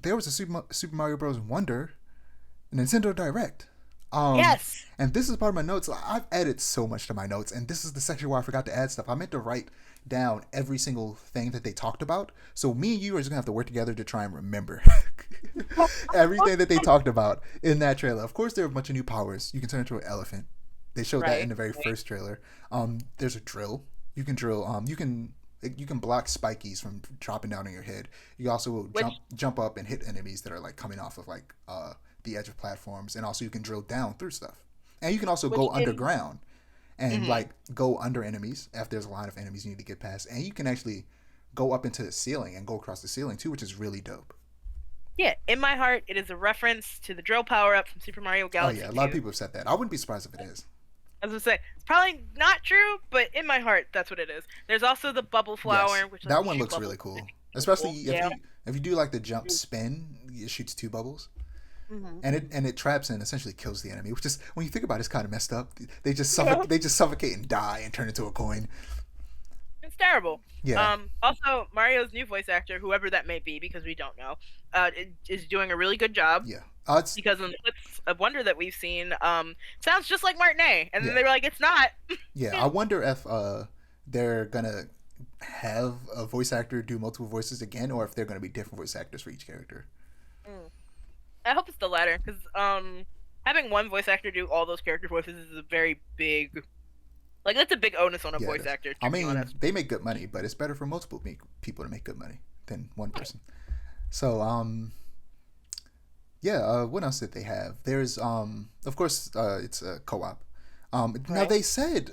there was a Super Mario Bros. Wonder Nintendo Direct. Um, Yes. and this is part of my notes. I've added so much to my notes, and this is the section where I forgot to add stuff. I meant to write down every single thing that they talked about. So me and you are just gonna have to work together to try and remember everything that they talked about in that trailer. Of course, there are a bunch of new powers. You can turn into an elephant. They showed that in Right. the very first trailer. There's a drill. You can drill. You can block spikies from dropping down on your head. You also will Which jump up and hit enemies that are like coming off of like the edge of platforms, and also you can drill down through stuff. And you can also which go in underground and mhm. like go under enemies if there's a line of enemies you need to get past. And you can actually go up into the ceiling and go across the ceiling too, which is really dope. Yeah, in my heart, it is a reference to the drill power up from Super Mario Oh Galaxy yeah, a lot of 2. people have said that. I wouldn't be surprised if it is. As I say, it's probably not true, but in my heart, that's what it is. There's also the bubble Yes, flower, which lets that you one shoot looks bubbles. really Which I cool, think is really especially cool. Yeah. if you do like the jump spin, it shoots two bubbles. Hmm. And it traps and essentially kills the enemy, which is when you think about it, it's kind of messed up. Yeah. They just suffocate and die and turn into a coin. It's terrible. Yeah, Also, Mario's new voice actor, whoever that may be, because we don't know, is doing a really good job. yeah. It's Because in the clips of Wonder that we've seen, sounds just like Martinet, and then yeah, they were like, "It's not." yeah. I wonder if they're gonna have a voice actor do multiple voices again, or if they're gonna be different voice actors for each character. Mm. I hope it's the latter, because having one voice actor do all those character voices is a very big, like that's a big onus on a Yeah, it voice is. actor, I to be mean, honest. they make good money, but it's better for multiple people to make good money than one person. So, yeah. What else did they have? There's, of course, it's a co-op. Now Right. they said,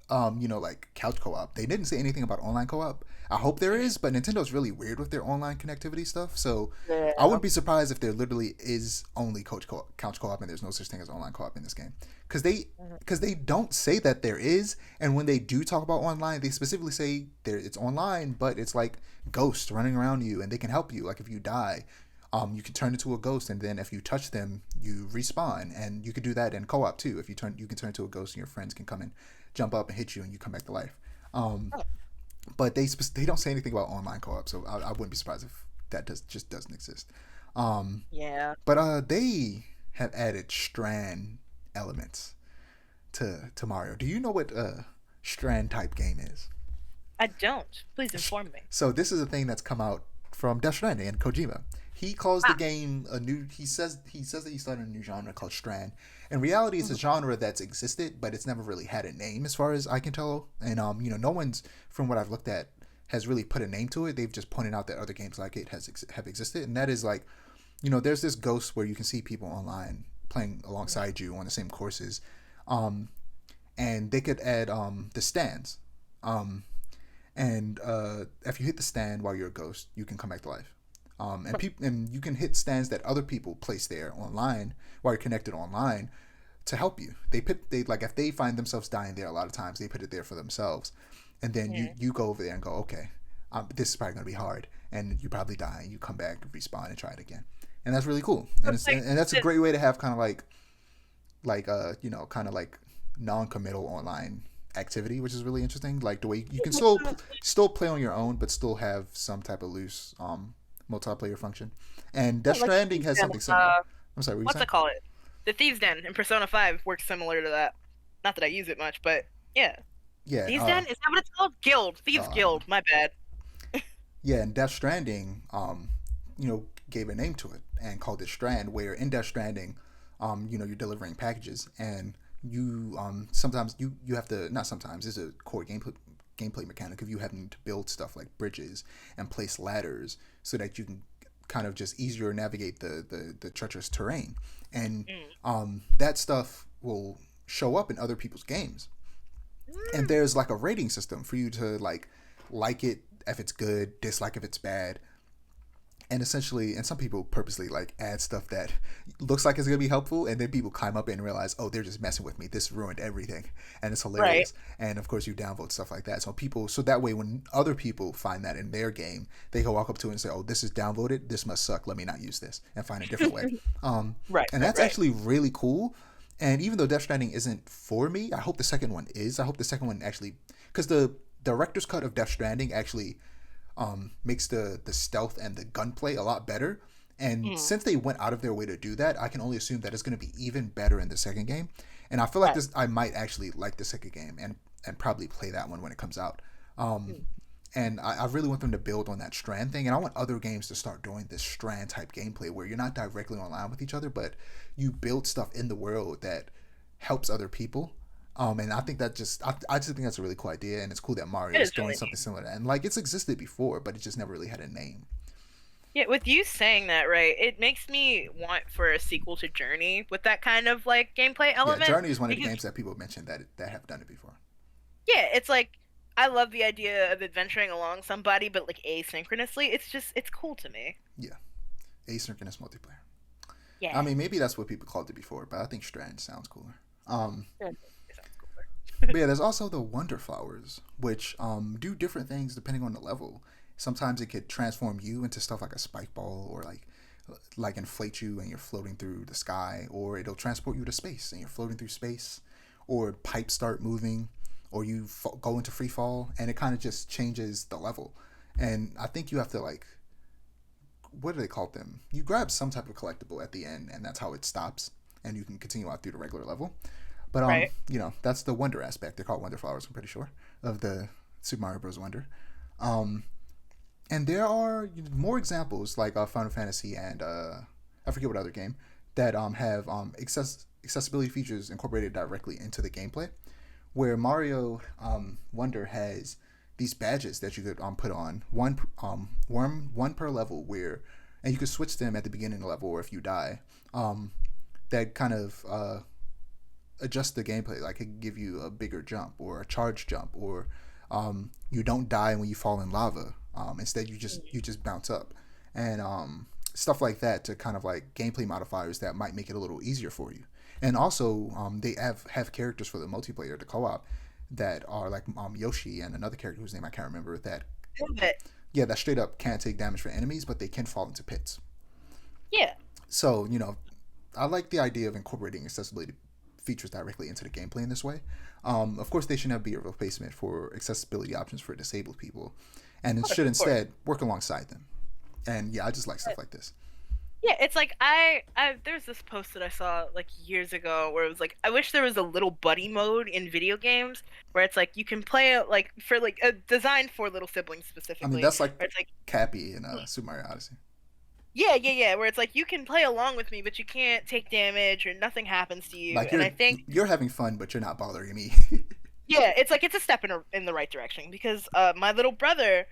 like couch co-op. They didn't say anything about online co-op. I hope there Mhm. is, but Nintendo's really weird with their online connectivity stuff. So I Yeah. wouldn't be surprised if there literally is only couch co-op and there's no such thing as online co-op in this game. Because they Mhm. because they don't say that there is, and when they do talk about online, they specifically say there it's online, but it's like ghosts running around you, and they can help you. Like if you die, you can turn into a ghost, and then if you touch them, you respawn, and you could do that in co-op too. If you can turn into a ghost, and your friends can come and jump up and hit you, and you come back to life. Um, Oh, but they don't say anything about online co-op, so I wouldn't be surprised if that just doesn't exist. yeah. But they have added strand elements to Mario. Do you know what a strand type game is? I don't. Please inform me. So this is a thing that's come out from Death Stranding and Kojima. He calls the Ah. game a new. He says that he started a new genre called Strand. In reality, it's a Mhm. genre that's existed, but it's never really had a name, as far as I can tell. And no one's, from what I've looked at, has really put a name to it. They've just pointed out that other games like it have existed, and that is like, there's this ghost where you can see people online playing alongside you on the same courses, um, and they could add the stands. Um, and if you hit the stand while you're a ghost, you can come back to life. And you can hit stands that other people place there online while you're connected online to help you. They like if they find themselves dying there a lot of times, they put it there for themselves, and then you Yeah. you go over there and go, okay, this is probably gonna be hard, and you probably die, and you come back, respawn, and try it again, and that's really cool, So and it's like that's a it, great way to have kind of like kind of like non-committal online activity, which is really interesting. Like the way you can still play on your own, but still have some type of loose multiplayer function. And Death like Stranding Thieves' has Den. something similar. I'm sorry, what were you What's saying? it call it? The Thieves' Den in Persona 5 works similar to that. Not that I use it much, but yeah. Yeah, Thieves' Den? Is that what it's called? Guild. Thieves I don't know. Guild. My bad. Yeah, and Death Stranding, gave a name to it and called it Strand. Where in Death Stranding, you're delivering packages, and you sometimes you have to, not sometimes, it's a core gameplay mechanic of you having to build stuff like bridges and place ladders so that you can kind of just easier navigate the treacherous terrain, and Mm. that stuff will show up in other people's games, and Mm. there's like a rating system for you to like it if it's good, dislike if it's bad, and essentially, and some people purposely like add stuff that looks like it's gonna be helpful, and then people climb up and realize, oh, they're just messing with me. This ruined everything, and it's Right. hilarious. And of course, you downvote stuff like that. So that way, when other people find that in their game, they can walk up to it and say, oh, this is downvoted. This must suck. Let me not use this and find a different way. Um, Right, and right, that's right. actually really cool. And even though Death Stranding isn't for me, I hope the second one is. I hope the second one actually, because the director's cut of Death Stranding actually makes the stealth and the gunplay a lot better. And Mm. since they went out of their way to do that, I can only assume that it's going to be even better in the second game. And I feel like Right. this, I might actually like the second game and probably play that one when it comes out. Um, Mm. and I really want them to build on that strand thing. And I want other games to start doing this strand type gameplay where you're not directly online with each other, but you build stuff in the world that helps other people. And I think that I just think that's a really cool idea, and it's cool that It Mario is is doing really something neat. similar to that. And like it's existed before, but it just never really had a name. Yeah, with you saying that, right, it makes me want for a sequel to Journey with that kind of like gameplay Yeah, element Journey is one of the because games that people mentioned that have done it before. yeah, it's like I love the idea of adventuring along somebody, but like asynchronously. It's cool to me. Yeah, asynchronous multiplayer. I Yeah. mean, maybe that's what people called it before, but I think Strand sounds cooler. Um, Yeah, it sounds cooler. but yeah, there's also the Wonder Flowers, which do different things depending on the level. Sometimes it could transform you into stuff like a spike ball, or like inflate you and you're floating through the sky, or it'll transport you to space and you're floating through space, or pipes start moving, or you go into free fall, and it kind of just changes the level. And I think you have to like, what do they call them? You grab some type of collectible at the end, and that's how it stops, and you can continue out through the regular level. But Right. that's the wonder aspect. They're called Wonder Flowers, I'm pretty sure, of the Super Mario Bros. Wonder. Um, and there are more examples like Final Fantasy and I forget what other game that have accessibility features incorporated directly into the gameplay. Where Mario Wonder has these badges that you could put on one per level, where and you could switch them at the beginning of the level or if you die. That kind of adjust the gameplay. Like it could give you a bigger jump or a charge jump, or you don't die when you fall in lava. Instead, you just bounce up, and stuff like that to kind of like gameplay modifiers that might make it a little easier for you. And also, they have characters for the multiplayer, the co-op, that are like Yoshi and another character whose name I can't remember. That Love it. yeah, that straight up can't take damage from enemies, but they can fall into pits. Yeah. So I like the idea of incorporating accessibility features directly into the gameplay in this way. Of course, they should not be a replacement for accessibility options for disabled people, and it should Of course. instead work alongside them. And yeah, I just like stuff like this. Yeah, it's like I there's this post that I saw like years ago where it was like I wish there was a little buddy mode in video games where it's like you can play it like for like designed for little siblings I mean, specifically that's like where it's like Cappy in Super Mario Odyssey. yeah, where it's like you can play along with me but you can't take damage or nothing happens to you Like and I think you're having fun, but you're not bothering me. yeah, it's like it's a step in the right direction because my little brother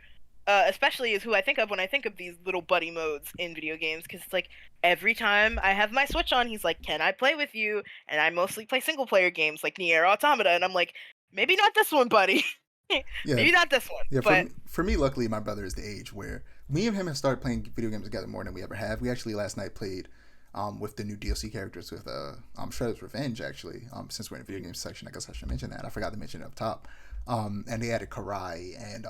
especially is who I think of when I think of these little buddy modes in video games because it's like every time I have my Switch on, he's like, "Can I play with you?" And I mostly play single player games like Nier Automata, and I'm like, "Maybe not this one, buddy. Yeah, Maybe not this one." yeah. But For me, luckily, my brother is the age where me and him have started playing video games together more than we ever have. We actually last night played with the new DLC characters with Shredder's Revenge. Actually, since we're in the video games section, I guess I should mention that. I forgot to mention it up top. And they added Karai and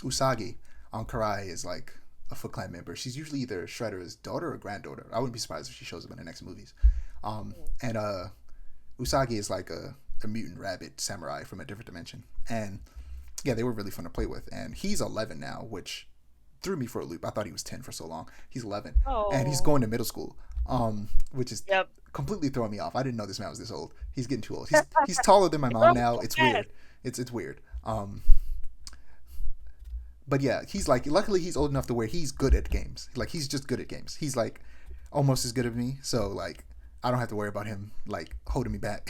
Usagi. Karai is like a Foot Clan member. She's usually either Shredder's daughter or granddaughter. I wouldn't be surprised if she shows up in the next movies. And Usagi is like a mutant rabbit samurai from a different dimension. And yeah, they were really fun to play with. And he's 11 now, which threw me for a loop. I thought he was 10 for so long. He's 11, and he's oh, going to middle school, which is yep. completely throwing me off. I didn't know this man was this old. He's getting too old. He's taller than my mom now. It's weird. It's weird. But yeah, he's like, luckily he's old enough to where he's good at games. Like he's just good at games. He's like almost as good as me. So like I don't have to worry about him like holding me back.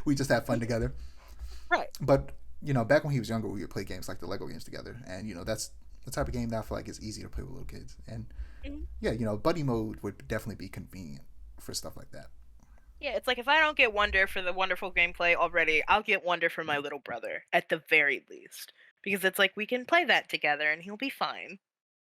We just have fun together. Right. But back when he was younger, we would play games like the Lego games together, and that's the type of game that I feel like is easy to play with little kids. And Mhm. yeah, buddy mode would definitely be convenient for stuff like that. Yeah, it's like if I don't get Wonder for the wonderful gameplay already, I'll get Wonder for my little brother at the very least because it's like we can play that together and he'll be fine.